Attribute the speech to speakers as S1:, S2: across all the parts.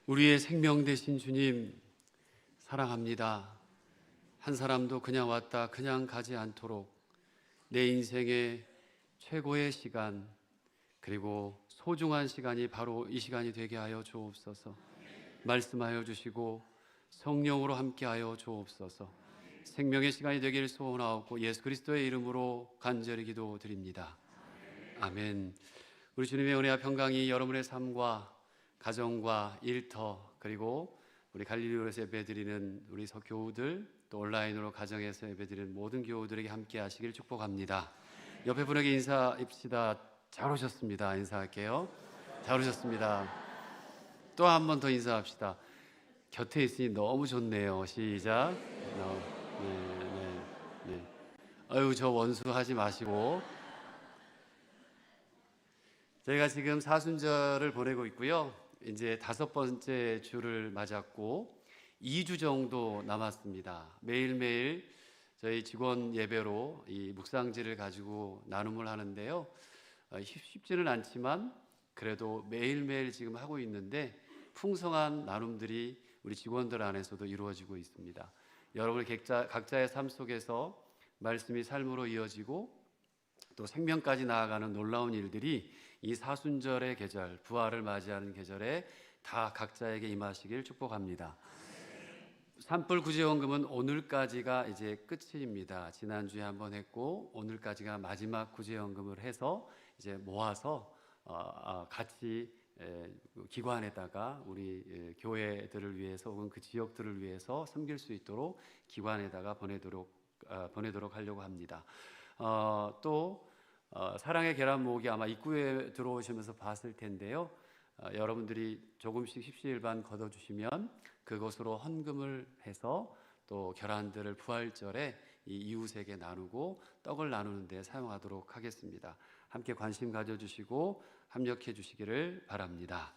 S1: 우리의 생명 되신 주님 사랑합니다. 한 사람도 그냥 왔다 그냥 가지 않도록 내 인생의 최고의 시간 그리고 소중한 시간이 바로 이 시간이 되게 하여 주옵소서. 말씀하여 주시고 성령으로 함께하여 주옵소서. 생명의 시간이 되기를 소원하옵고 예수 그리스도의 이름으로 간절히 기도드립니다. 아멘. 우리 주님의 은혜와 평강이 여러분의 삶과 가정과 일터 그리고 우리 갈릴리오에서 예배드리는 우리 교우들 또 온라인으로 가정에서 예배드리는 모든 교우들에게 함께 하시길 축복합니다. 옆에 분에게 인사합시다. 잘 오셨습니다. 인사할게요. 잘 오셨습니다. 또 한 번 더 인사합시다. 곁에 있으니 너무 좋네요. 시작. 네. 아유, 저 원수 하지 마시고. 저희가 지금 사순절을 보내고 있고요. 이제 5번째 주를 맞았고 2주 정도 남았습니다. 매일매일 저희 직원 예배로 이 묵상지를 가지고 나눔을 하는데요. 쉽지는 않지만 그래도 매일매일 지금 하고 있는데 풍성한 나눔들이 우리 직원들 안에서도 이루어지고 있습니다. 여러분 각자의 삶 속에서 말씀이 삶으로 이어지고 또 생명까지 나아가는 놀라운 일들이 이 사순절의 계절, 부활을 맞이하는 계절에 다 각자에게 임하시길 축복합니다. 산불 구제원금은 오늘까지가 이제 끝입니다. 지난주에 한번 했고 오늘까지가 마지막 구제원금을 해서 이제 모아서 같이 기관에다가 우리 교회들을 위해서 혹은 그 지역들을 위해서 섬길 수 있도록 기관에다가 보내도록 하려고 합니다. 또 사랑의 계란 모으기 아마 입구에 들어오시면서 봤을 텐데요. 여러분들이 조금씩 십시일반 걷어주시면 그것으로 헌금을 해서 또 계란들을 부활절에 이 이웃에게 나누고 떡을 나누는 데 사용하도록 하겠습니다. 함께 관심 가져주시고 합력해 주시기를 바랍니다.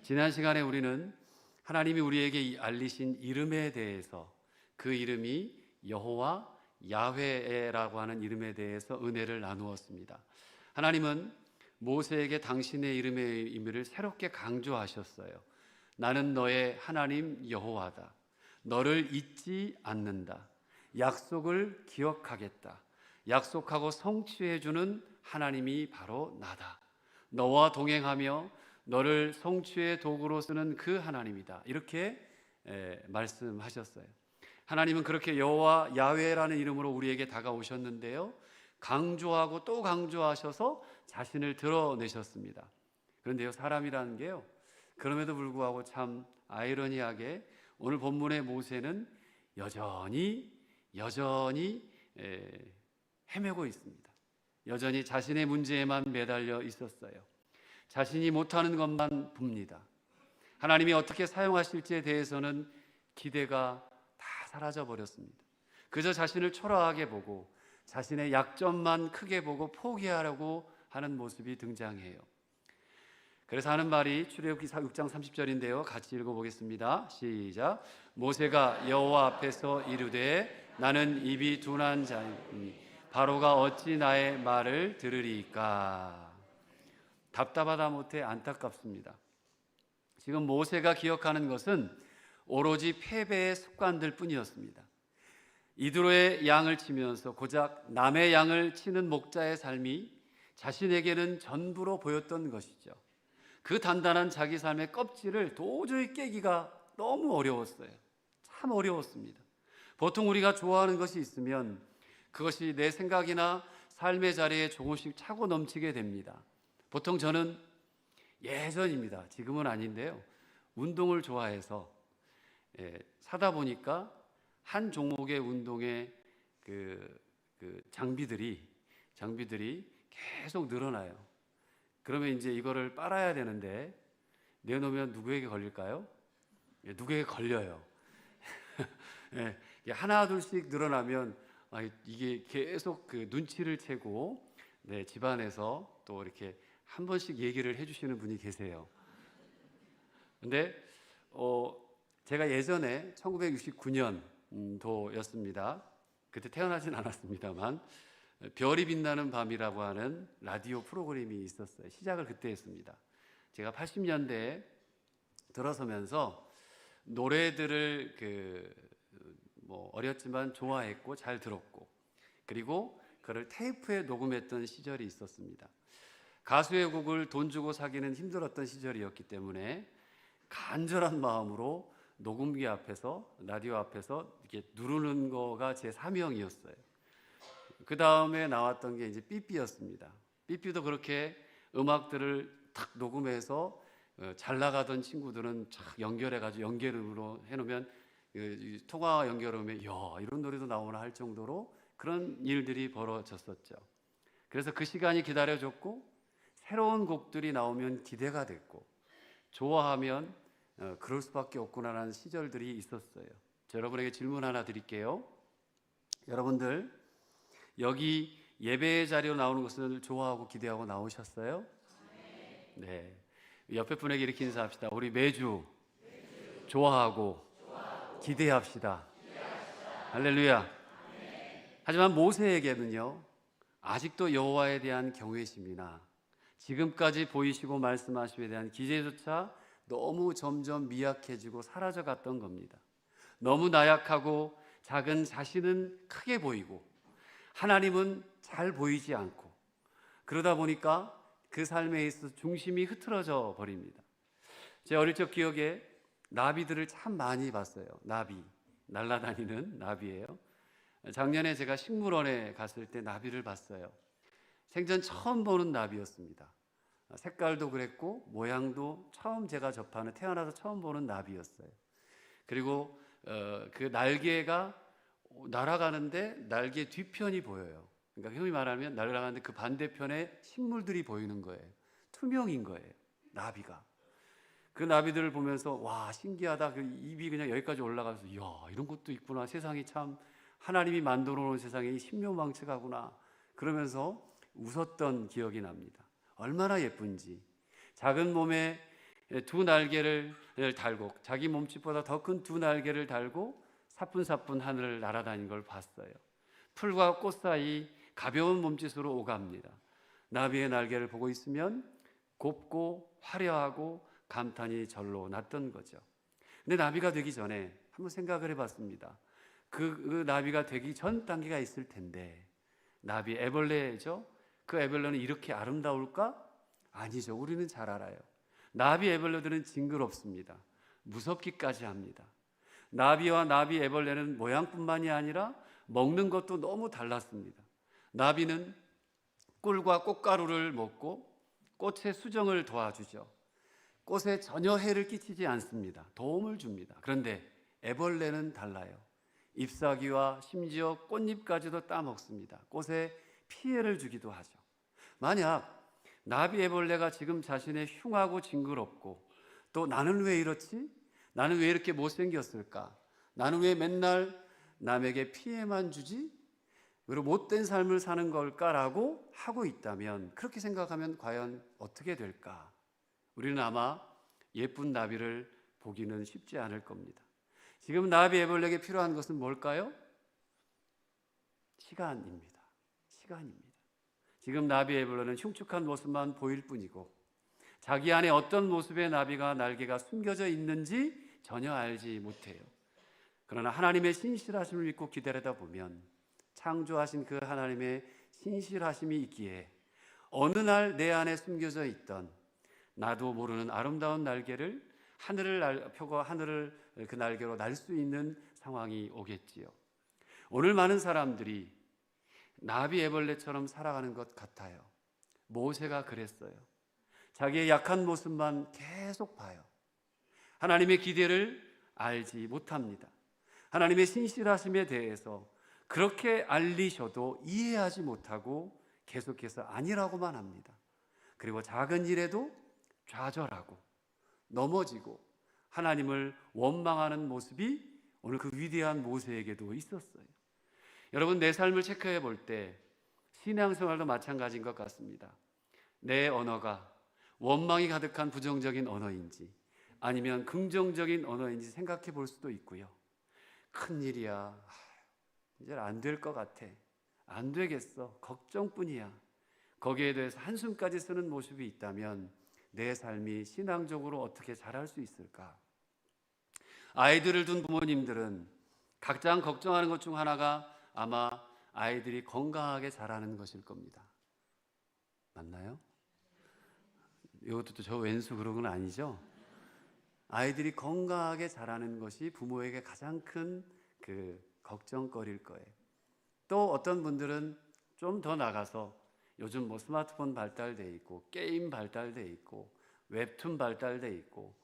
S1: 지난 시간에 우리는 하나님이 우리에게 알리신 이름에 대해서 그 이름이 여호와 야훼라고 하는 이름에 대해서 은혜를 나누었습니다. 하나님은 모세에게 당신의 이름의 의미를 새롭게 강조하셨어요. 나는 너의 하나님 여호와다. 너를 잊지 않는다. 약속을 기억하겠다. 약속하고 성취해주는 하나님이 바로 나다. 너와 동행하며 너를 성취의 도구로 쓰는 그 하나님이다. 이렇게 말씀하셨어요. 하나님은 그렇게 여호와 야훼라는 이름으로 우리에게 다가오셨는데요. 강조하고 또 강조하셔서 자신을 드러내셨습니다. 그런데요, 사람이라는 게요, 그럼에도 불구하고 참 아이러니하게 오늘 본문의 모세는 여전히 헤매고 있습니다. 여전히 자신의 문제에만 매달려 있었어요. 자신이 못하는 것만 봅니다. 하나님이 어떻게 사용하실지에 대해서는 기대가 다 사라져 버렸습니다. 그저 자신을 초라하게 보고 자신의 약점만 크게 보고 포기하려고 하는 모습이 등장해요. 그래서 하는 말이 출애굽기 6장 30절인데요. 같이 읽어보겠습니다. 시작. 모세가 여호와 앞에서 이르되 나는 입이 둔한 자이니 바로가 어찌 나의 말을 들으리까. 답답하다 못해 안타깝습니다. 지금 모세가 기억하는 것은 오로지 패배의 습관들 뿐이었습니다. 이드로의 양을 치면서 고작 남의 양을 치는 목자의 삶이 자신에게는 전부로 보였던 것이죠. 그 단단한 자기 삶의 껍질을 도저히 깨기가 너무 어려웠어요. 참 어려웠습니다. 보통 우리가 좋아하는 것이 있으면 그것이 내 생각이나 삶의 자리에 조금씩 차고 넘치게 됩니다. 보통 저는 예전입니다. 지금은 아닌데요. 운동을 좋아해서 사다 보니까 한 종목의 운동의 그 장비들이 계속 늘어나요. 그러면 이제 이거를 빨아야 되는데 내놓으면 누구에게 걸릴까요? 누구에게 걸려요. 하나 둘씩 늘어나면 이게 계속 그 눈치를 채고 집안에서 또 이렇게 한 번씩 얘기를 해주시는 분이 계세요. 근데 제가 예전에 1969년도였습니다. 그때 태어나진 않았습니다만 별이 빛나는 밤이라고 하는 라디오 프로그램이 있었어요. 시작을 그때 했습니다. 제가 80년대에 들어서면서 노래들을 어렸지만 좋아했고 잘 들었고, 그리고 그를 테이프에 녹음했던 시절이 있었습니다. 가수의 곡을 돈 주고 사기는 힘들었던 시절이었기 때문에 간절한 마음으로 녹음기 앞에서, 라디오 앞에서 이렇게 누르는 거가 제 사명이었어요. 그 다음에 나왔던 게 이제 삐삐였습니다. 삐삐도 그렇게 음악들을 탁 녹음해서 잘 나가던 친구들은 착 연결해가지고 연결으로 해놓으면 통화 연결하면 야, 이런 노래도 나오나 할 정도로 그런 일들이 벌어졌었죠. 그래서 그 시간이 기다려졌고, 새로운 곡들이 나오면 기대가 됐고, 좋아하면 그럴 수밖에 없구나라는 시절들이 있었어요. 여러분에게 질문 하나 드릴게요. 여러분들 여기 예배의 자리로 나오는 것을 좋아하고 기대하고 나오셨어요? 네. 옆에 분에게 이렇게 인사합시다. 우리 매주 좋아하고 기대합시다. 할렐루야. 하지만 모세에게는요, 아직도 여호와에 대한 경외심이나 지금까지 보이시고 말씀하심에 대한 기대조차 너무 점점 미약해지고 사라져 갔던 겁니다. 너무 나약하고 작은 자신은 크게 보이고 하나님은 잘 보이지 않고, 그러다 보니까 그 삶에 있어서 중심이 흐트러져 버립니다. 제 어릴 적 기억에 나비들을 참 많이 봤어요. 나비, 날아다니는 나비예요. 작년에 제가 식물원에 갔을 때 나비를 봤어요. 생전 처음 보는 나비였습니다. 색깔도 그랬고 모양도 처음 제가 접하는, 태어나서 처음 보는 나비였어요. 그리고 그 날개가 날아가는데 날개 뒤편이 보여요. 그러니까 형이 말하면 날아가는데 그 반대편에 식물들이 보이는 거예요. 투명인 거예요, 나비가. 그 나비들을 보면서 와, 신기하다. 그 입이 그냥 여기까지 올라가서 이야, 이런 것도 있구나. 세상이 참 하나님이 만들어 놓은 세상이 신묘망측하구나. 그러면서 웃었던 기억이 납니다. 얼마나 예쁜지. 작은 몸에 두 날개를 달고, 자기 몸집보다 더 큰 두 날개를 달고 사뿐사뿐 하늘을 날아다니는 걸 봤어요. 풀과 꽃 사이 가벼운 몸짓으로 오갑니다. 나비의 날개를 보고 있으면 곱고 화려하고 감탄이 절로 났던 거죠. 근데 나비가 되기 전에 한번 생각을 해봤습니다. 그 나비가 되기 전 단계가 있을 텐데, 나비 애벌레죠. 그 애벌레는 이렇게 아름다울까? 아니죠. 우리는 잘 알아요. 나비 애벌레들은 징그럽습니다. 무섭기까지 합니다. 나비와 나비 애벌레는 모양뿐만이 아니라 먹는 것도 너무 달랐습니다. 나비는 꿀과 꽃가루를 먹고 꽃의 수정을 도와주죠. 꽃에 전혀 해를 끼치지 않습니다. 도움을 줍니다. 그런데 애벌레는 달라요. 잎사귀와 심지어 꽃잎까지도 따먹습니다. 꽃에 피해를 주기도 하죠. 만약 나비 애벌레가 지금 자신의 흉하고 징그럽고, 또 나는 왜 이렇지? 나는 왜 이렇게 못생겼을까? 나는 왜 맨날 남에게 피해만 주지? 그리고 못된 삶을 사는 걸까라고 하고 있다면, 그렇게 생각하면 과연 어떻게 될까? 우리는 아마 예쁜 나비를 보기는 쉽지 않을 겁니다. 지금 나비 애벌레에게 필요한 것은 뭘까요? 시간입니다. 시간입니다. 지금 나비 애벌레는 흉측한 모습만 보일 뿐이고, 자기 안에 어떤 모습의 나비가 날개가 숨겨져 있는지 전혀 알지 못해요. 그러나 하나님의 신실하심을 믿고 기다리다 보면 창조하신 그 하나님의 신실하심이 있기에 어느 날 내 안에 숨겨져 있던 나도 모르는 아름다운 날개를 하늘을 펴고 하늘을 그 날개로 날 수 있는 상황이 오겠지요. 오늘 많은 사람들이 나비 애벌레처럼 살아가는 것 같아요. 모세가 그랬어요. 자기의 약한 모습만 계속 봐요. 하나님의 기대를 알지 못합니다. 하나님의 신실하심에 대해서 그렇게 알리셔도 이해하지 못하고 계속해서 아니라고만 합니다. 그리고 작은 일에도 좌절하고 넘어지고 하나님을 원망하는 모습이 오늘 그 위대한 모세에게도 있었어요. 여러분, 내 삶을 체크해 볼 때 신앙생활도 마찬가지인 것 같습니다. 내 언어가 원망이 가득한 부정적인 언어인지 아니면 긍정적인 언어인지 생각해 볼 수도 있고요. 큰일이야, 이제 안 될 것 같아, 안 되겠어, 걱정뿐이야, 거기에 대해서 한숨까지 쓰는 모습이 있다면 내 삶이 신앙적으로 어떻게 자랄 수 있을까? 아이들을 둔 부모님들은 가장 걱정하는 것 중 하나가 아마 아이들이 건강하게 자라는 것일 겁니다. 맞나요? 이것도 또 저 왼수 그런 건 아니죠? 아이들이 건강하게 자라는 것이 부모에게 가장 큰 그 걱정거리일 거예요. 또 어떤 분들은 좀 더 나가서 요즘 뭐 스마트폰 발달돼 있고 게임 발달돼 있고 웹툰 발달돼 있고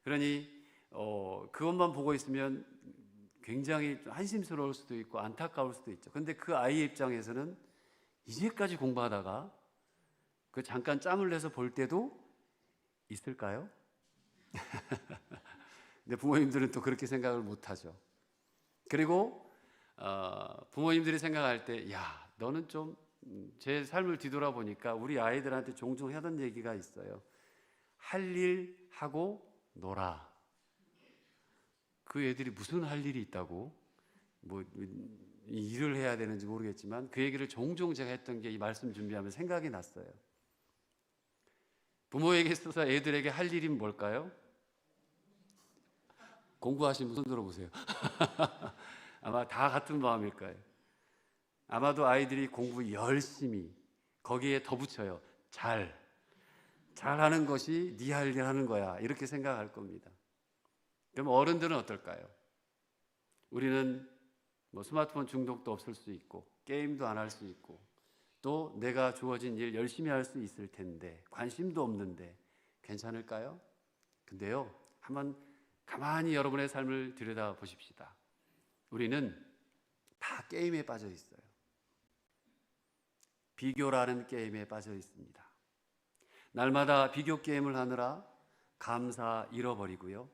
S1: 그러니 그것만 보고 있으면 굉장히 한심스러울 수도 있고 안타까울 수도 있죠. 근데 그 아이의 입장에서는 이제까지 공부하다가 그 잠깐 짬을 내서 볼 때도 있을까요? 근데 부모님들은 또 그렇게 생각을 못하죠. 그리고 부모님들이 생각할 때, 야, 너는 좀 제 삶을 뒤돌아보니까 우리 아이들한테 종종 하던 얘기가 있어요. 할 일 하고 놀아. 그 애들이 무슨 할 일이 있다고 뭐 일을 해야 되는지 모르겠지만 그 얘기를 종종 제가 했던 게 이 말씀 준비하면 생각이 났어요. 부모에게 있어서 애들에게 할 일이 뭘까요? 공부하신 분 손 들어보세요. 아마 다 같은 마음일 거예요. 아마도 아이들이 공부 열심히 거기에 더 붙여요. 잘하는 것이 네 할 일 하는 거야. 이렇게 생각할 겁니다. 그럼 어른들은 어떨까요? 우리는 뭐 스마트폰 중독도 없을 수 있고 게임도 안 할 수 있고 또 내가 주어진 일 열심히 할 수 있을 텐데 관심도 없는데 괜찮을까요? 근데요, 한번 가만히 여러분의 삶을 들여다 보십시다. 우리는 다 게임에 빠져 있어요. 비교라는 게임에 빠져 있습니다. 날마다 비교 게임을 하느라 감사 잃어버리고요.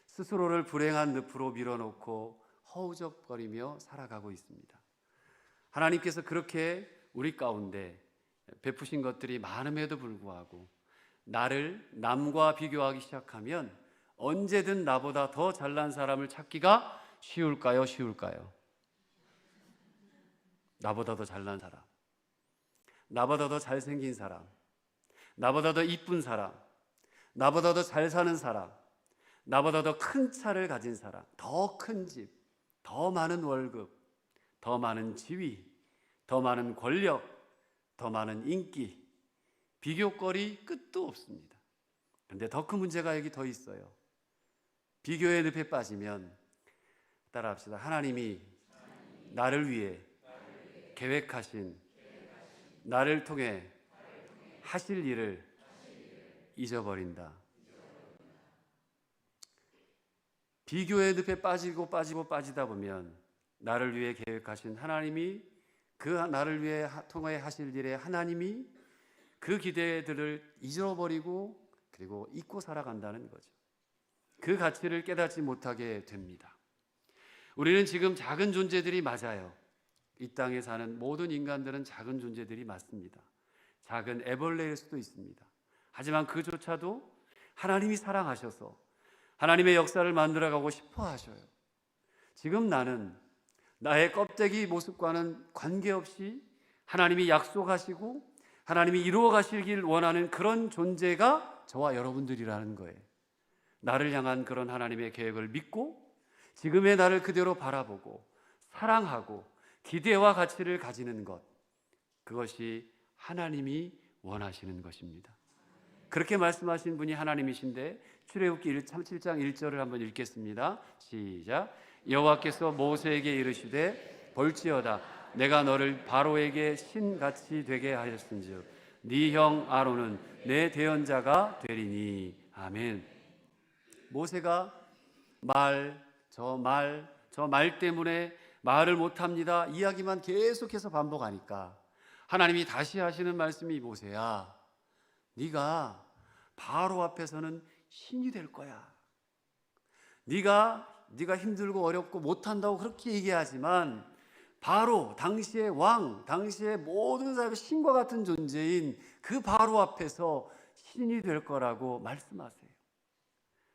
S1: 스스로를 불행한 늪으로 밀어놓고 허우적거리며 살아가고 있습니다. 하나님께서 그렇게 우리 가운데 베푸신 것들이 많음에도 불구하고 나를 남과 비교하기 시작하면 언제든 나보다 더 잘난 사람을 찾기가 쉬울까요? 쉬울까요? 나보다 더 잘난 사람, 나보다 더 잘생긴 사람, 나보다 더 이쁜 사람, 나보다 더 잘 사는 사람, 나보다 더 큰 차를 가진 사람, 더 큰 집, 더 많은 월급, 더 많은 지위, 더 많은 권력, 더 많은 인기, 비교거리 끝도 없습니다. 그런데 더 큰 문제가 여기 더 있어요. 비교의 늪에 빠지면 따라합시다. 하나님이 나를 위해 계획하신 나를 통해 하실 일을 잊어버린다. 비교의 늪에 빠지다 보면 나를 위해 계획하신 하나님이 그 나를 위해 통해 하실 일에 하나님이 그 기대들을 잊어버리고 그리고 잊고 살아간다는 거죠. 그 가치를 깨닫지 못하게 됩니다. 우리는 지금 작은 존재들이 맞아요. 이 땅에 사는 모든 인간들은 작은 존재들이 맞습니다. 작은 애벌레일 수도 있습니다. 하지만 그조차도 하나님이 사랑하셔서 하나님의 역사를 만들어가고 싶어 하셔요. 지금 나는 나의 껍데기 모습과는 관계없이 하나님이 약속하시고 하나님이 이루어 가시길 원하는 그런 존재가 저와 여러분들이라는 거예요. 나를 향한 그런 하나님의 계획을 믿고 지금의 나를 그대로 바라보고 사랑하고 기대와 가치를 가지는 것, 그것이 하나님이 원하시는 것입니다. 그렇게 말씀하신 분이 하나님이신데 출애굽기 7장 1절을 한번 읽겠습니다. 시작. 여호와께서 모세에게 이르시되 볼지어다 내가 너를 바로에게 신같이 되게 하였은즉 네 형 아론은 내 대언자가 되리니. 아멘. 모세가 저 말 때문에 말을 못합니다 이야기만 계속해서 반복하니까 하나님이 다시 하시는 말씀이, 모세야, 네가 바로 앞에서는 신이 될 거야. 네가 힘들고 어렵고 못한다고 그렇게 얘기하지만 바로 당시의 왕, 당시의 모든 사람의 신과 같은 존재인 그 바로 앞에서 신이 될 거라고 말씀하세요.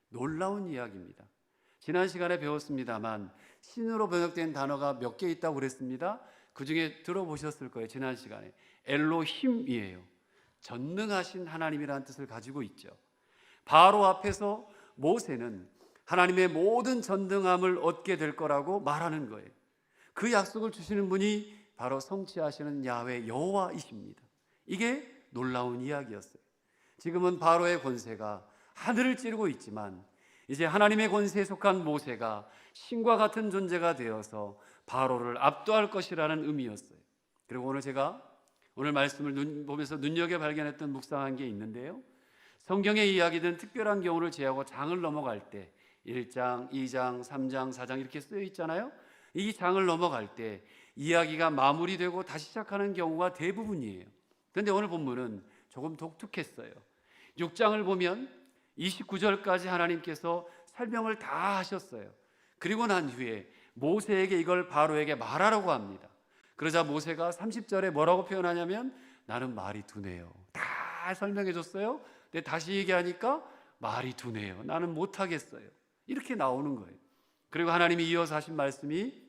S1: 놀라운 이야기입니다. 지난 시간에 배웠습니다만 신으로 번역된 단어가 몇 개 있다고 그랬습니다. 그 중에 들어보셨을 거예요. 지난 시간에 엘로힘이에요. 전능하신 하나님이라는 뜻을 가지고 있죠. 바로 앞에서 모세는 하나님의 모든 전능함을 얻게 될 거라고 말하는 거예요. 그 약속을 주시는 분이 바로 성취하시는 야훼 여호와이십니다. 이게 놀라운 이야기였어요. 지금은 바로의 권세가 하늘을 찌르고 있지만 이제 하나님의 권세에 속한 모세가 신과 같은 존재가 되어서 바로를 압도할 것이라는 의미였어요. 그리고 오늘 제가 오늘 말씀을 보면서 눈여겨 발견했던 묵상한 게 있는데요, 성경의 이야기든 특별한 경우를 제하고 장을 넘어갈 때 1장, 2장, 3장, 4장 이렇게 쓰여 있잖아요. 이 장을 넘어갈 때 이야기가 마무리되고 다시 시작하는 경우가 대부분이에요. 그런데 오늘 본문은 조금 독특했어요. 6장을 보면 29절까지 하나님께서 설명을 다 하셨어요. 그리고 난 후에 모세에게 이걸 바로에게 말하라고 합니다. 그러자 모세가 30절에 뭐라고 표현하냐면 나는 말이 둔해요. 다 설명해 줬어요. 근데 다시 얘기하니까 말이 둔해요. 나는 못하겠어요. 이렇게 나오는 거예요. 그리고 하나님이 이어서 하신 말씀이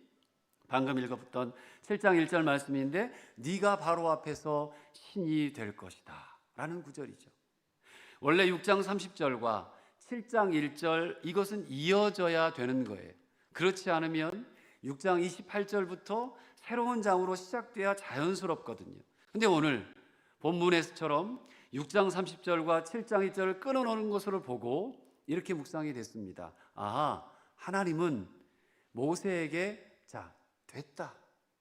S1: 방금 읽었던 7장 1절 말씀인데 네가 바로 앞에서 신이 될 것이다 라는 구절이죠. 원래 6장 30절과 7장 1절 이것은 이어져야 되는 거예요. 그렇지 않으면 6장 28절부터 새로운 장으로 시작돼야 자연스럽거든요. 근데 오늘 본문에서처럼 6장 30절과 7장 1절을 끊어놓는 것으로 보고 이렇게 묵상이 됐습니다. 아, 하나님은 모세에게 자 됐다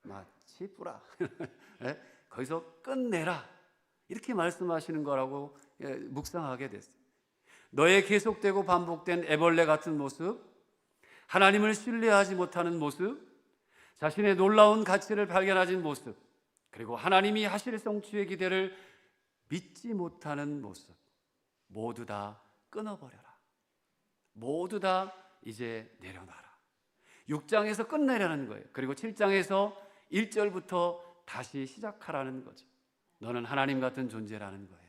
S1: 마치 뿌라 거기서 끝내라 이렇게 말씀하시는 거라고 묵상하게 됐어요. 너의 계속되고 반복된 애벌레 같은 모습, 하나님을 신뢰하지 못하는 모습, 자신의 놀라운 가치를 발견하지 모습, 그리고 하나님이 하실 성취의 기대를 믿지 못하는 모습 모두 다 끊어버려라. 모두 다 이제 내려놔라. 6장에서 끝내라는 거예요. 그리고 7장에서 1절부터 다시 시작하라는 거죠. 너는 하나님 같은 존재라는 거예요.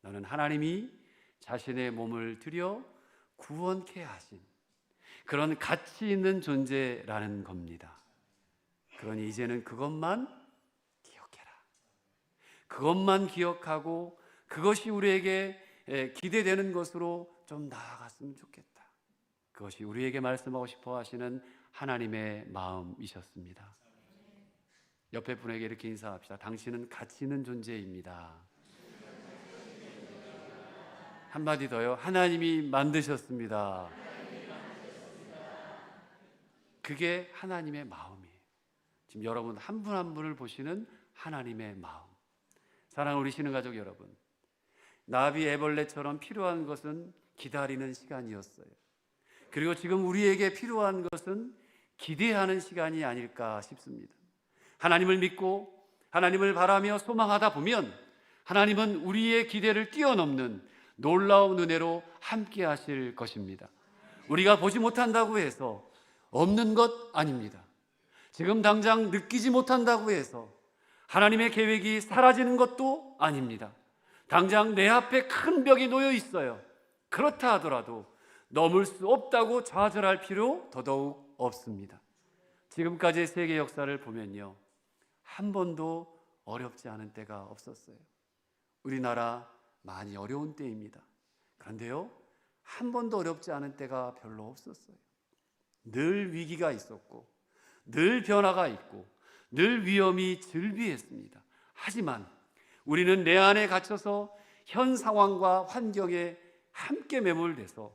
S1: 너는 하나님이 자신의 몸을 들여 구원케 하신 그런 가치 있는 존재라는 겁니다. 그러니 이제는 그것만 기억해라. 그것만 기억하고 그것이 우리에게 기대되는 것으로 좀 나아갔으면 좋겠다. 그것이 우리에게 말씀하고 싶어 하시는 하나님의 마음이셨습니다. 옆에 분에게 이렇게 인사합시다. 당신은 가치 있는 존재입니다. 한마디 더요. 하나님이 만드셨습니다. 그게 하나님의 마음이에요. 지금 여러분 한 분 한 분을 보시는 하나님의 마음. 사랑하는 우리 신흥가족 여러분, 나비 애벌레처럼 필요한 것은 기다리는 시간이었어요. 그리고 지금 우리에게 필요한 것은 기대하는 시간이 아닐까 싶습니다. 하나님을 믿고 하나님을 바라며 소망하다 보면 하나님은 우리의 기대를 뛰어넘는 놀라운 은혜로 함께 하실 것입니다. 우리가 보지 못한다고 해서 없는 것 아닙니다. 지금 당장 느끼지 못한다고 해서 하나님의 계획이 사라지는 것도 아닙니다. 당장 내 앞에 큰 벽이 놓여 있어요. 그렇다 하더라도 넘을 수 없다고 좌절할 필요 더더욱 없습니다. 지금까지의 세계 역사를 보면요, 한 번도 어렵지 않은 때가 없었어요. 우리나라 많이 어려운 때입니다. 그런데요, 한 번도 어렵지 않은 때가 별로 없었어요. 늘 위기가 있었고 늘 변화가 있고 늘 위험이 즐비했습니다. 하지만 우리는 내 안에 갇혀서 현 상황과 환경에 함께 매몰돼서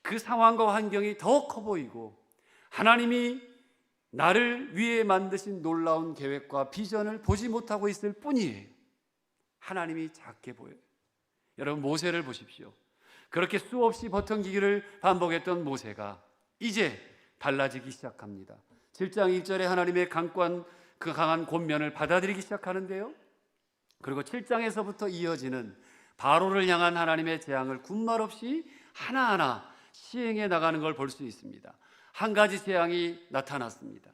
S1: 그 상황과 환경이 더 커 보이고 하나님이 나를 위해 만드신 놀라운 계획과 비전을 보지 못하고 있을 뿐이에요. 하나님이 작게 보여요. 여러분 모세를 보십시오. 그렇게 수없이 버팅기기를 반복했던 모세가 이제 달라지기 시작합니다. 7장 1절에 하나님의 그 강한 권면을 받아들이기 시작하는데요, 그리고 7장에서부터 이어지는 바로를 향한 하나님의 재앙을 군말 없이 하나하나 시행해 나가는 걸 볼 수 있습니다. 한 가지 재앙이 나타났습니다.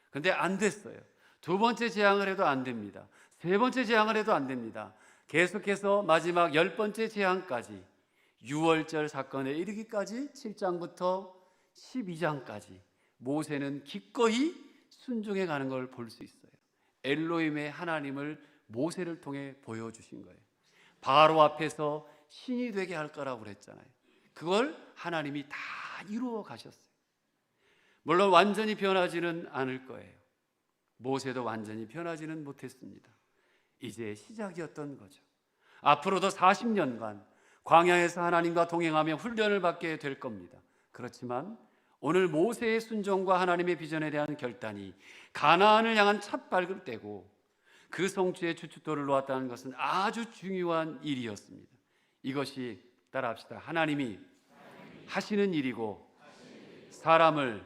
S1: 그런데 안 됐어요. 두 번째 재앙을 해도 안 됩니다. 세 번째 재앙을 해도 안 됩니다. 계속해서 마지막 10번째 재앙까지 유월절 사건에 이르기까지 7장부터 12장까지 모세는 기꺼이 순종해 가는 걸 볼 수 있어요. 엘로힘의 하나님을 모세를 통해 보여주신 거예요. 바로 앞에서 신이 되게 할 거라고 그랬잖아요. 그걸 하나님이 다 이루어 가셨어요. 물론 완전히 변하지는 않을 거예요. 모세도 완전히 변하지는 못했습니다. 이제 시작이었던 거죠. 앞으로도 40년간 광야에서 하나님과 동행하며 훈련을 받게 될 겁니다. 그렇지만 오늘 모세의 순종과 하나님의 비전에 대한 결단이 가나안을 향한 첫 발을 떼고 그 성취의 주춧돌을 놓았다는 것은 아주 중요한 일이었습니다. 이것이 따라합시다. 하나님이 하시는 일이고 사람을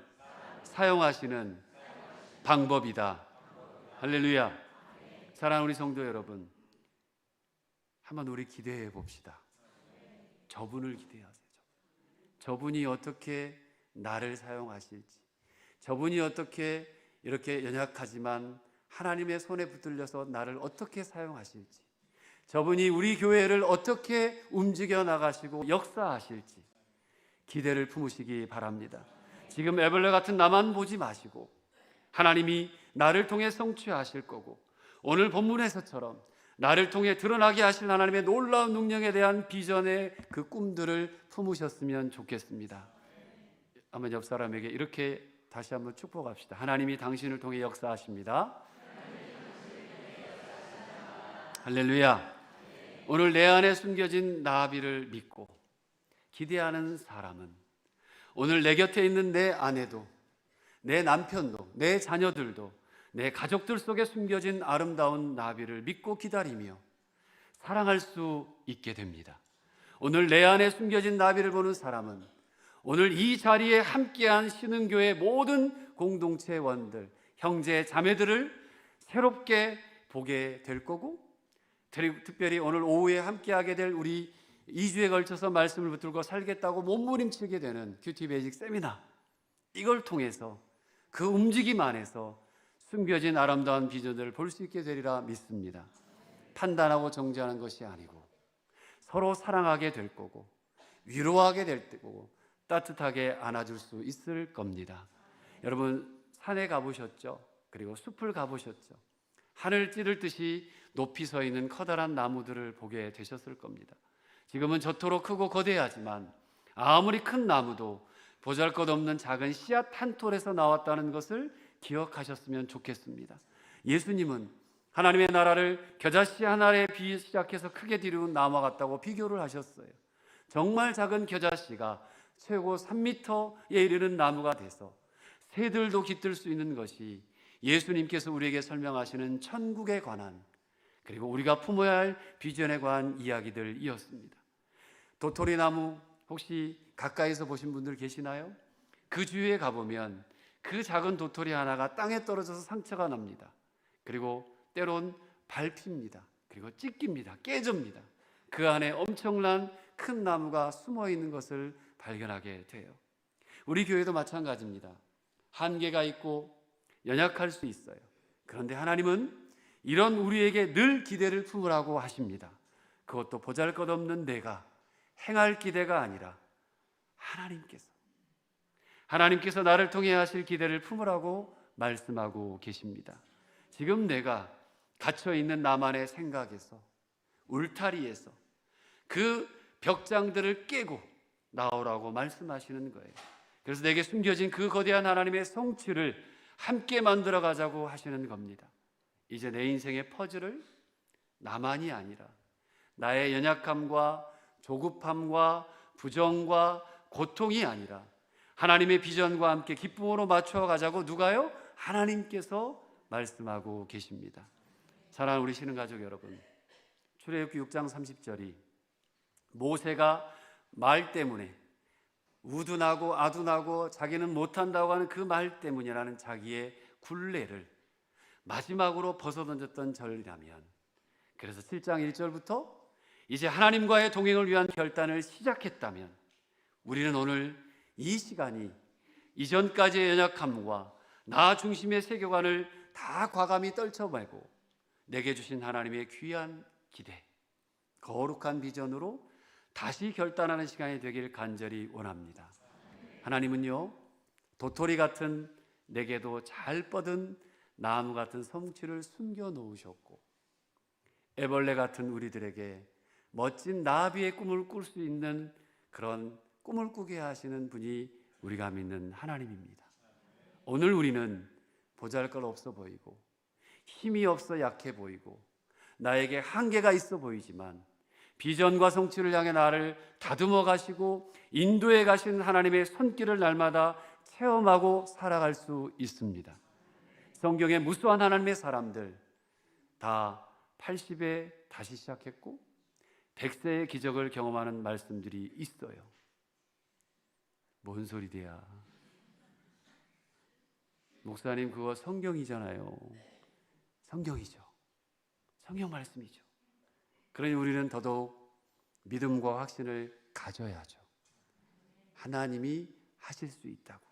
S1: 사용하시는 방법이다. 할렐루야. 사랑하는 우리 성도 여러분, 한번 우리 기대해 봅시다. 저분을 기대하세요. 저분이 어떻게 나를 사용하실지, 저분이 어떻게 이렇게 연약하지만 하나님의 손에 붙들려서 나를 어떻게 사용하실지, 저분이 우리 교회를 어떻게 움직여 나가시고 역사하실지 기대를 품으시기 바랍니다. 지금 에벌레 같은 나만 보지 마시고 하나님이 나를 통해 성취하실 거고, 오늘 본문에서처럼 나를 통해 드러나게 하실 하나님의 놀라운 능력에 대한 비전의 그 꿈들을 품으셨으면 좋겠습니다. 한번 옆 사람에게 이렇게 다시 한번 축복합시다. 하나님이 당신을 통해 역사하십니다. 할렐루야. 오늘 내 안에 숨겨진 나비를 믿고 기대하는 사람은 오늘 내 곁에 있는 내 아내도, 내 남편도, 내 자녀들도, 내 가족들 속에 숨겨진 아름다운 나비를 믿고 기다리며 사랑할 수 있게 됩니다. 오늘 내 안에 숨겨진 나비를 보는 사람은 오늘 이 자리에 함께한 신흥교회 모든 공동체원들, 형제, 자매들을 새롭게 보게 될 거고, 특별히 오늘 오후에 함께하게 될 우리 2주에 걸쳐서 말씀을 붙들고 살겠다고 몸부림치게 되는 큐티 베이직 세미나, 이걸 통해서 그 움직임 안에서 숨겨진 아름다운 비전들을 볼 수 있게 되리라 믿습니다. 판단하고 정죄하는 것이 아니고 서로 사랑하게 될 거고 위로하게 될 거고 따뜻하게 안아줄 수 있을 겁니다. 여러분 산에 가보셨죠? 그리고 숲을 가보셨죠? 하늘 찌를 듯이 높이 서 있는 커다란 나무들을 보게 되셨을 겁니다. 지금은 저토록 크고 거대하지만 아무리 큰 나무도 보잘것없는 작은 씨앗 한 톨에서 나왔다는 것을 기억하셨으면 좋겠습니다. 예수님은 하나님의 나라를 겨자씨 하나에 시작해서 크게 기르는 나무와 같다고 비교를 하셨어요. 정말 작은 겨자씨가 최고 3m에 이르는 나무가 돼서 새들도 깃들 수 있는 것이 예수님께서 우리에게 설명하시는 천국에 관한, 그리고 우리가 품어야 할 비전에 관한 이야기들이었습니다. 도토리 나무 혹시 가까이서 보신 분들 계시나요? 그 주위에 가보면 그 작은 도토리 하나가 땅에 떨어져서 상처가 납니다. 그리고 때론 밟힙니다. 그리고 찢깁니다. 깨집니다. 그 안에 엄청난 큰 나무가 숨어 있는 것을 발견하게 돼요. 우리 교회도 마찬가지입니다. 한계가 있고 연약할 수 있어요. 그런데 하나님은 이런 우리에게 늘 기대를 품으라고 하십니다. 그것도 보잘것없는 내가 행할 기대가 아니라 하나님께서 나를 통해 하실 기대를 품으라고 말씀하고 계십니다. 지금 내가 갇혀있는 나만의 생각에서, 울타리에서 그 벽장들을 깨고 나오라고 말씀하시는 거예요. 그래서 내게 숨겨진 그 거대한 하나님의 성취를 함께 만들어 가자고 하시는 겁니다. 이제 내 인생의 퍼즐을 나만이 아니라 나의 연약함과 조급함과 부정과 고통이 아니라 하나님의 비전과 함께 기쁨으로 맞춰 가자고 누가요? 하나님께서 말씀하고 계십니다. 사랑하는 우리 신흥가족 여러분, 출애굽기 6장 30절이 모세가 말 때문에 우둔하고 아둔하고 자기는 못한다고 하는 그 말 때문이라는 자기의 굴레를 마지막으로 벗어던졌던 절이라면, 그래서 7장 1절부터 이제 하나님과의 동행을 위한 결단을 시작했다면, 우리는 오늘 이 시간이 이전까지의 연약함과 나 중심의 세계관을 다 과감히 떨쳐버리고 내게 주신 하나님의 귀한 기대, 거룩한 비전으로 다시 결단하는 시간이 되길 간절히 원합니다. 하나님은요, 도토리 같은 내게도 잘 뻗은 나무 같은 성취를 숨겨 놓으셨고, 애벌레 같은 우리들에게 멋진 나비의 꿈을 꿀 수 있는 그런 꿈을 꾸게 하시는 분이 우리가 믿는 하나님입니다. 오늘 우리는 보잘것없어 보이고 힘이 없어 약해 보이고 나에게 한계가 있어 보이지만 비전과 성취를 향해 나를 다듬어 가시고 인도해 가신 하나님의 손길을 날마다 체험하고 살아갈 수 있습니다. 성경의 무수한 하나님의 사람들 다 80에 다시 시작했고 100세의 기적을 경험하는 말씀들이 있어요. 뭔 소리대야? 목사님, 그거 성경이잖아요. 성경이죠. 성경 말씀이죠. 그러니 우리는 더더욱 믿음과 확신을 가져야죠. 하나님이 하실 수 있다고.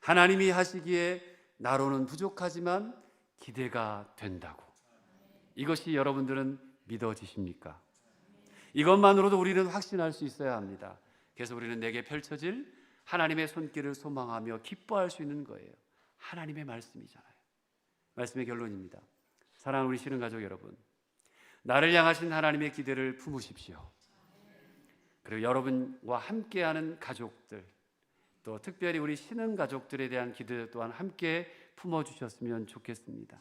S1: 하나님이 하시기에 나로는 부족하지만 기대가 된다고. 이것이 여러분들은 믿어지십니까? 이것만으로도 우리는 확신할 수 있어야 합니다. 그래서 우리는 내게 펼쳐질 하나님의 손길을 소망하며 기뻐할 수 있는 거예요. 하나님의 말씀이잖아요. 말씀의 결론입니다. 사랑하는 우리 신흥가족 여러분, 나를 향하신 하나님의 기대를 품으십시오. 그리고 여러분과 함께하는 가족들, 또 특별히 우리 신흥가족들에 대한 기대 또한 함께 품어주셨으면 좋겠습니다.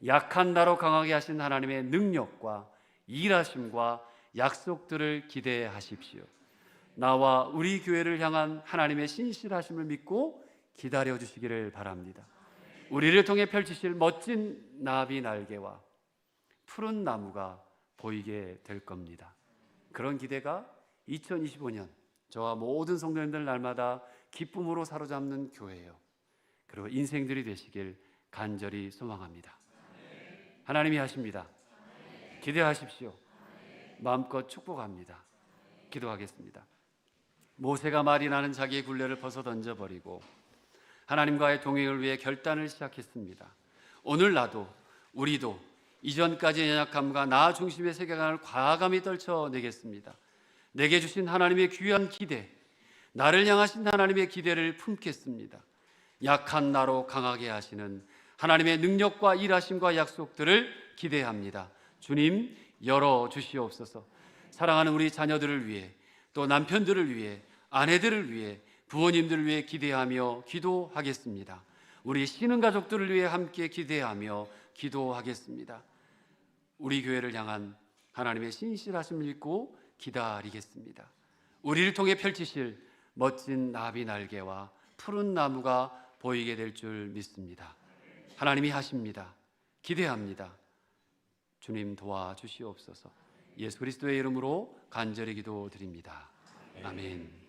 S1: 약한 나로 강하게 하신 하나님의 능력과 일하심과 약속들을 기대하십시오. 나와 우리 교회를 향한 하나님의 신실하심을 믿고 기다려 주시기를 바랍니다. 우리를 통해 펼치실 멋진 나비 날개와 푸른 나무가 보이게 될 겁니다. 그런 기대가 2025년 저와 모든 성도님들 날마다 기쁨으로 사로잡는 교회예요. 그리고 인생들이 되시길 간절히 소망합니다. 하나님이 하십니다. 기대하십시오. 마음껏 축복합니다. 기도하겠습니다. 모세가 말이 나는 자기의 굴레를 벗어 던져버리고 하나님과의 동행을 위해 결단을 시작했습니다. 오늘 나도 우리도 이전까지의 연약함과 나 중심의 세계관을 과감히 떨쳐내겠습니다. 내게 주신 하나님의 귀한 기대, 나를 향하신 하나님의 기대를 품겠습니다. 약한 나로 강하게 하시는 하나님의 능력과 일하심과 약속들을 기대합니다. 주님 열어주시옵소서. 사랑하는 우리 자녀들을 위해, 또 남편들을 위해, 아내들을 위해, 부모님들을 위해 기대하며 기도하겠습니다. 우리 신흥가족들을 위해 함께 기대하며 기도하겠습니다. 우리 교회를 향한 하나님의 신실하심을 믿고 기다리겠습니다. 우리를 통해 펼치실 멋진 나비 날개와 푸른 나무가 보이게 될 줄 믿습니다. 하나님이 하십니다. 기대합니다. 주님 도와주시옵소서. 예수 그리스도의 이름으로 간절히 기도드립니다. 아멘.